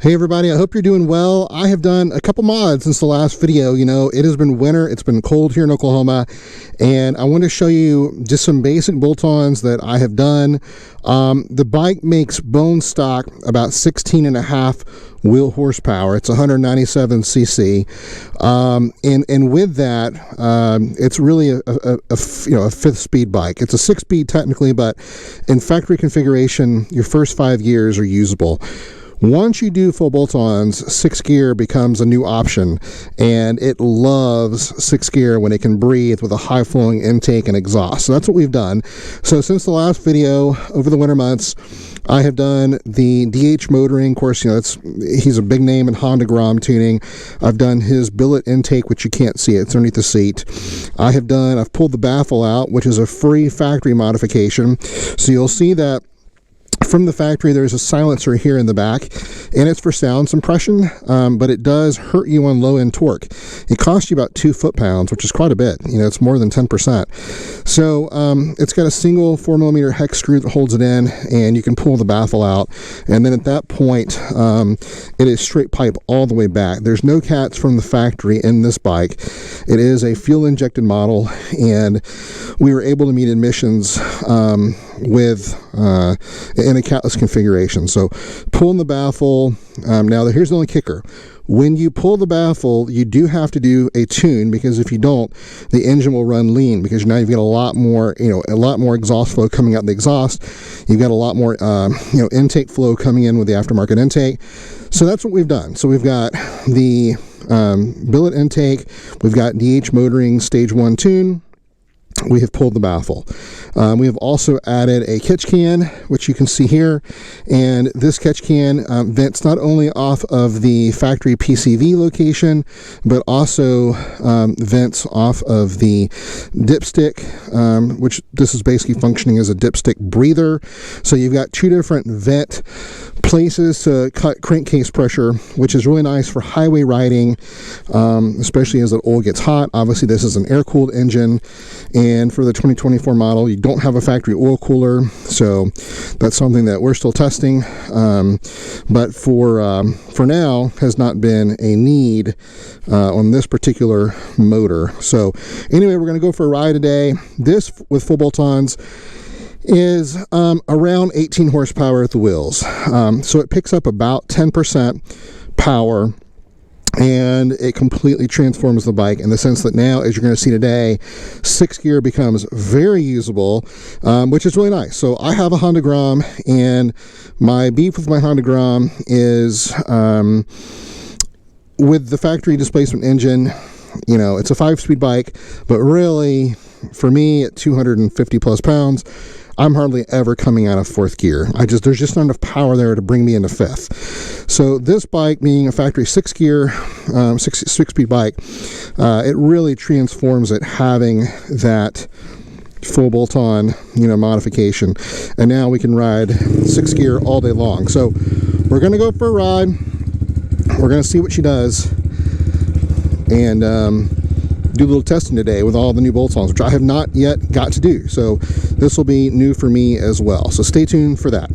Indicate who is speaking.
Speaker 1: Hey everybody, I hope you're doing well. I have done a couple mods since the last video. You know, it has been winter, it's been cold here in Oklahoma, and I want to show you just some basic bolt-ons that I have done. The bike makes bone stock about 16.5 wheel horsepower. It's 197 cc, and with that, it's really a fifth speed bike. It's a 6-speed technically, but in factory configuration, your first 5 gears are usable. Once you do full bolt-ons, 6th gear becomes a new option, and it loves 6th gear when it can breathe with a high-flowing intake and exhaust. So that's what we've done. So since the last video, over the winter months, I have done the DH Motoring. Of course, you know, he's a big name in Honda Grom tuning. I've done his billet intake, which you can't see. It's underneath the seat. I've pulled the Baffle out, which is a free factory modification. So you'll see that from the factory, there's a silencer here in the back, and it's for sound suppression, but it does hurt you on low-end torque. It costs you about 2 foot-pounds, which is quite a bit. You know, it's more than 10%. So it's got a single 4mm hex screw that holds it in, and you can pull the Baffle out. And then at that point, it is straight pipe all the way back. There's no cats from the factory in this bike. It is a fuel-injected model, and we were able to meet emissions in a catless configuration. So pulling the Baffle, now here's the only kicker. When you pull the Baffle, you do have to do a tune, because if you don't, the engine will run lean, because now you've got a lot more exhaust flow coming out the exhaust. You've got a lot more intake flow coming in with the aftermarket intake. So that's what we've done. So we've got the billet intake, we've got DH Motoring Stage 1 tune. We have pulled the Baffle. We have also added a catch can, which you can see here, and this catch can vents not only off of the factory PCV location, but also vents off of the dipstick, which this is basically functioning as a dipstick breather. So you've got 2 different vent places to cut crankcase pressure, which is really nice for highway riding, especially as the oil gets hot. Obviously, this is an air-cooled engine, and for the 2024 model, you don't have a factory oil cooler, so that's something that we're still testing. But for now, has not been a need on this particular motor. So anyway, we're going to go for a ride today. This, with full bolt-ons, is around 18 horsepower at the wheels. So it picks up about 10% power, and it completely transforms the bike in the sense that now, as you're going to see today, 6th gear becomes very usable, which is really nice. So I have a Honda Grom, and my beef with my Honda Grom is with the factory displacement engine. You know, it's a 5-speed bike, but really, for me, at 250 plus pounds, I'm hardly ever coming out of 4th gear. There's just not enough power there to bring me into 5th. So this bike, being a factory 6 gear, 6-speed bike, it really transforms it, having that full bolt-on, modification. And now we can ride 6 gear all day long. So we're gonna go for a ride. We're gonna see what she does, and do a little testing today with all the new bolt-ons, which I have not yet got to do. So this will be new for me as well. So stay tuned for that.